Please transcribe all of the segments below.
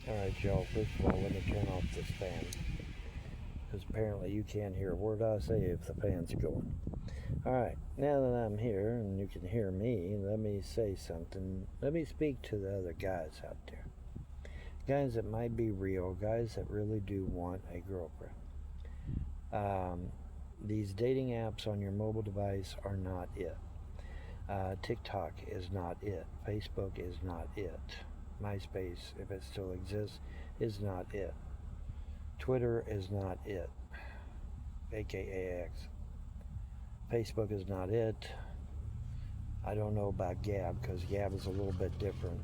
Alright, y'all, first of all, let me turn off this fan. Because apparently you can't hear a word I say if the fan's going. Alright, now that I'm here and you can hear me, let me say something. Let me speak to the other guys out there. Guys that might be real, guys that really do want a girlfriend. These dating apps on your mobile device are not it. TikTok is not it. Facebook is not it. MySpace, if it still exists, is not it. Twitter is not it, aka X. Facebook is not it. I don't know about Gab because Gab is a little bit different.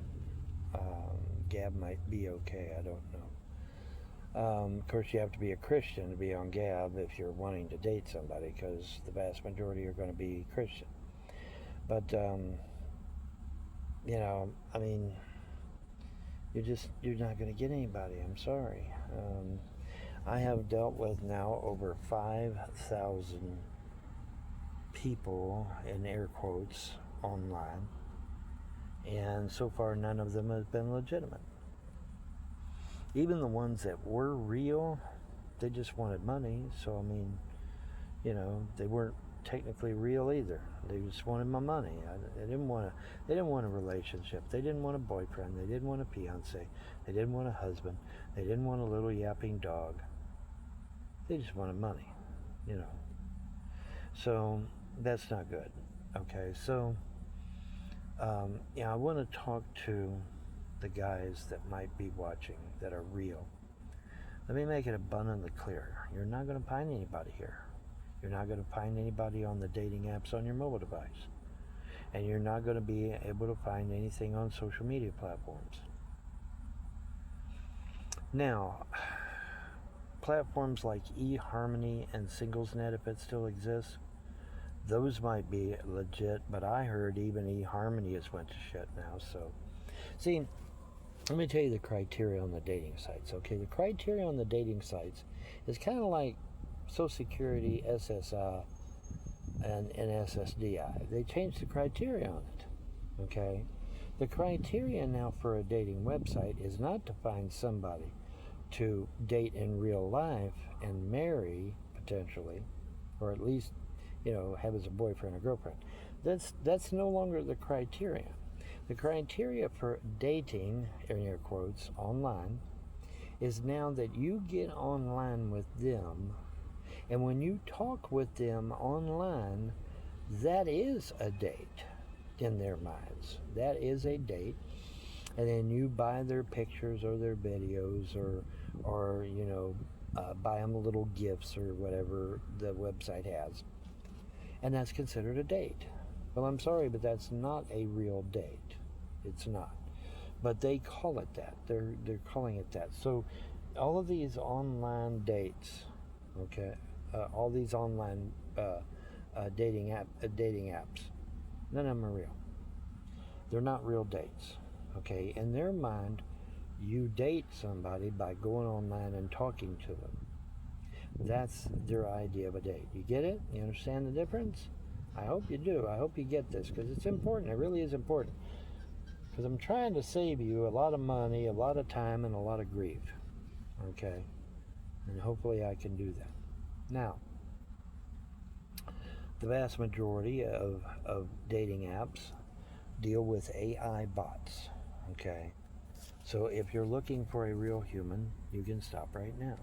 Gab might be okay, I don't know. Of course, you have to be a Christian to be on Gab if you're wanting to date somebody because the vast majority are going to be Christian. But, I mean, you're not going to get anybody. I'm sorry. I have dealt with now over 5,000 people, in air quotes, online, and so far none of them have been legitimate. Even the ones that were real, they just wanted money. So I mean, they weren't technically real either. They just wanted my money. They didn't want a relationship. They didn't want a boyfriend. They didn't want a fiance. They didn't want a husband. They didn't want a little yapping dog. They just wanted money, So that's not good. Okay, so I want to talk to the guys that might be watching that are real. Let me make it abundantly clear. You're not going to find anybody here. You're not going to find anybody on the dating apps on your mobile device. And you're not going to be able to find anything on social media platforms. Now, platforms like eHarmony and SinglesNet, if it still exists, those might be legit, but I heard even eHarmony has went to shit now. So, see, let me tell you the criteria on the dating sites. Okay, the criteria on the dating sites is kind of like Social Security, SSI, and SSDI. They changed the criteria on it. Okay, the criteria now for a dating website is not to find somebody to date in real life and marry potentially, or at least have as a boyfriend or girlfriend. That's no longer the criteria. The criteria for dating, in air quotes, online, is now that you get online with them, and when you talk with them online, that is a date in their minds. That is a date, and then you buy their pictures or their videos, or buy them little gifts or whatever the website has, and that's considered a date. Well, I'm sorry, but that's not a real date. It's not. But they call it that. They're calling it that. So all of these online dates, okay, all these online dating apps, none of them are real. They're not real dates. Okay, in their mind, you date somebody by going online and talking to them. That's their idea of a date. You get it? You understand the difference? I hope you do. I hope you get this because it's important. It really is important. Because I'm trying to save you a lot of money, a lot of time, and a lot of grief. Okay? And hopefully I can do that. Now, the vast majority of dating apps deal with AI bots. Okay? So if you're looking for a real human, you can stop right now.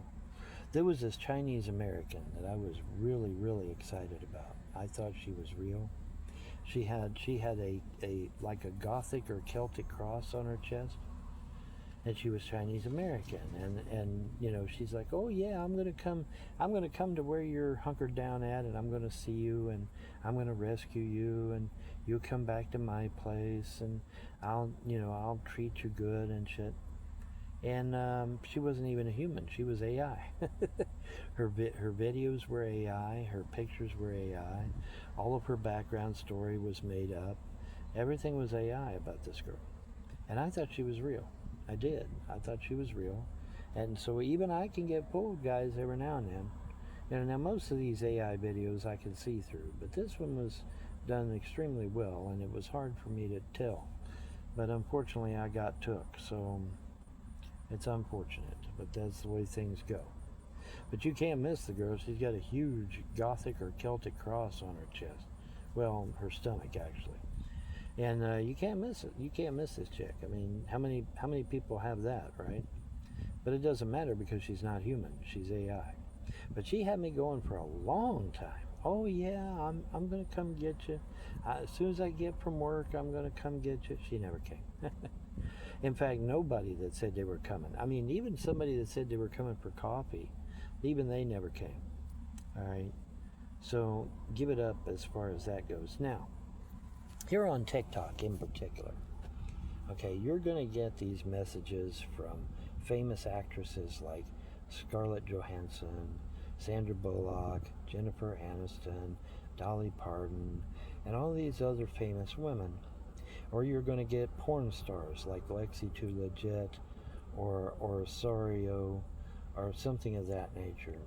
There was this Chinese American that I was really, really excited about. I thought she was real. She had a like a Gothic or Celtic cross on her chest, and she was Chinese American. And she's like, oh yeah, I'm gonna come to where you're hunkered down at, and I'm gonna see you, and I'm gonna rescue you, and you'll come back to my place, and I'll treat you good and shit. And she wasn't even a human. She was AI. her videos were AI. Her pictures were AI. All of her background story was made up. Everything was AI about this girl. And I thought she was real. I did. I thought she was real. And so even I can get fooled, guys, every now and then. Now most of these AI videos I can see through, but this one was done extremely well, and it was hard for me to tell. But unfortunately, I got took. So It's unfortunate, but that's the way things go. But you can't miss the girl. She's got a huge Gothic or Celtic cross on her chest. Well, her stomach actually. And you can't miss it. You can't miss this chick. I mean, how many people have that, right? But it doesn't matter because she's not human. She's AI. But she had me going for a long time. Oh yeah, I'm gonna come get you. As soon as I get from work, I'm gonna come get you. She never came. In fact, nobody that said they were coming. I mean, even somebody that said they were coming for coffee, even they never came. All right. So give it up as far as that goes. Now, here on TikTok in particular, okay, you're going to get these messages from famous actresses like Scarlett Johansson, Sandra Bullock, Jennifer Aniston, Dolly Parton, and all these other famous women. Or you're going to get porn stars like Lexi Too Legit or Sario or something of that nature.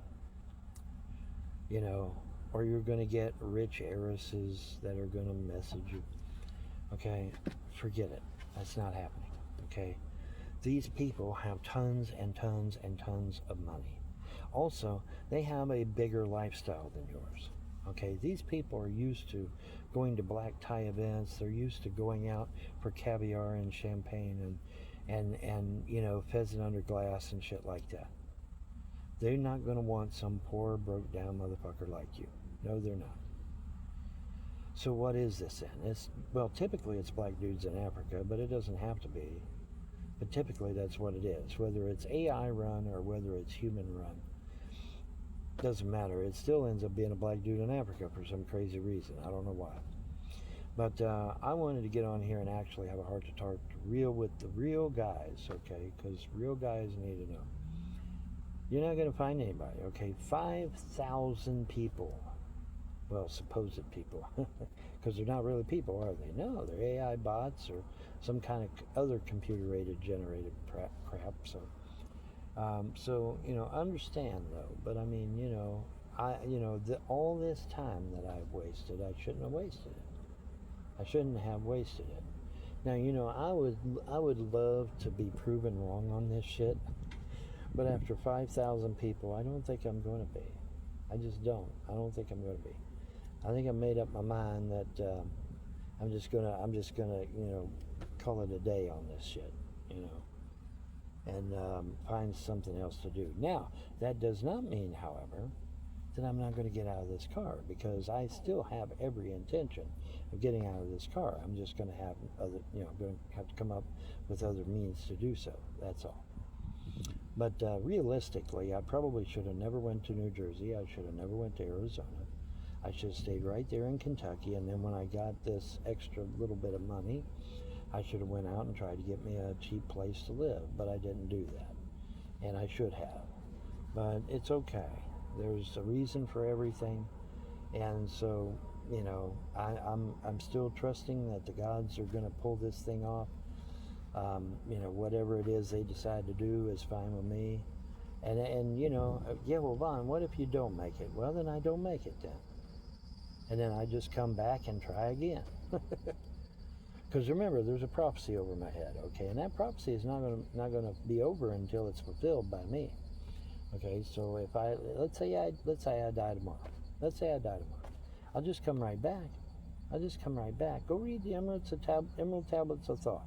You know, or you're going to get rich heiresses that are going to message you. Okay, forget it. That's not happening. Okay, these people have tons and tons and tons of money. Also, they have a bigger lifestyle than yours. Okay, these people are used to going to black tie events. They're used to going out for caviar and champagne and you know, pheasant under glass and shit like that. They're not going to want some poor, broke down motherfucker like you. No, they're not. So what is this then? Well, typically it's black dudes in Africa, but it doesn't have to be. But typically that's what it is. Whether it's AI run or whether it's human run, doesn't matter. It still ends up being a black dude in Africa for some crazy reason. I don't know why. But I wanted to get on here and actually have a heart to talk with the real guys, okay? Because real guys need to know. You're not going to find anybody, okay? 5,000 people. Well, supposed people. Because they're not really people, are they? No, they're AI bots or some kind of other computer-aided generated crap. So you know, understand though. But I mean, you know, all this time that I've wasted, I shouldn't have wasted it. I shouldn't have wasted it. Now, you know, I would love to be proven wrong on this shit. But after 5,000 people, I don't think I'm going to be. I just don't. I don't think I'm going to be. I think I made up my mind that I'm just gonna, you know, call it a day on this shit, you know, and find something else to do. Now, that does not mean, however, that I'm not going to get out of this car, because I still have every intention of getting out of this car. I'm just going to have other, you know, going to have to come up with other means to do so. That's all. But realistically, I probably should have never went to New Jersey. I should have never went to Arizona. I should have stayed right there in Kentucky, and then when I got this extra little bit of money, I should have went out and tried to get me a cheap place to live, but I didn't do that, and I should have. But it's okay. There's a reason for everything, and so, you know, I'm still trusting that the gods are going to pull this thing off. You know, whatever it is they decide to do is fine with me. And you know, yeah, well, Vaughn, what if you don't make it? Well, then I don't make it then. And then I just come back and try again. Because remember, there's a prophecy over my head, okay? And that prophecy is not gonna be over until it's fulfilled by me. Okay, so if let's say I die tomorrow. Let's say I die tomorrow. I'll just come right back. Go read the Emerald Tablets of Thoth.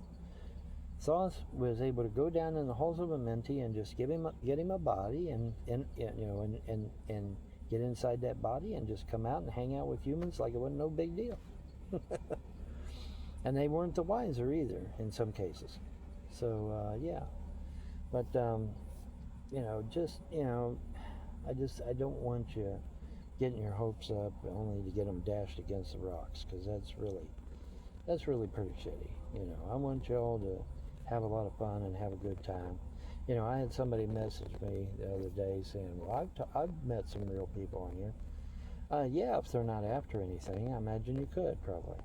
Thoth was able to go down in the halls of Amenti and just get him a body and get inside that body and just come out and hang out with humans like it wasn't no big deal. And they weren't the wiser either in some cases. So yeah, but you know, I don't want you getting your hopes up only to get them dashed against the rocks, because that's really pretty shitty. You know, I want you all to have a lot of fun and have a good time. You know, I had somebody message me the other day saying, well, I've met some real people on here. Yeah, if they're not after anything, I imagine you could probably.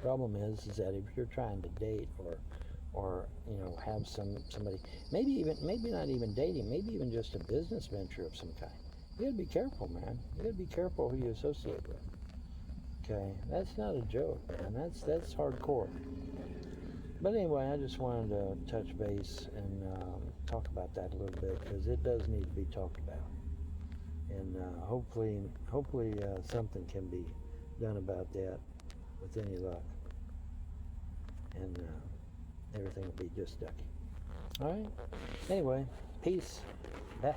Problem is that if you're trying to date or you know, have somebody, maybe not even dating, maybe even just a business venture of some kind, you gotta be careful, man. You gotta be careful who you associate with. Okay, that's not a joke, man. That's hardcore. But anyway, I just wanted to touch base and talk about that a little bit because it does need to be talked about. And hopefully something can be done about that with any luck. And everything will be just ducky. All right. Anyway, peace. Bye.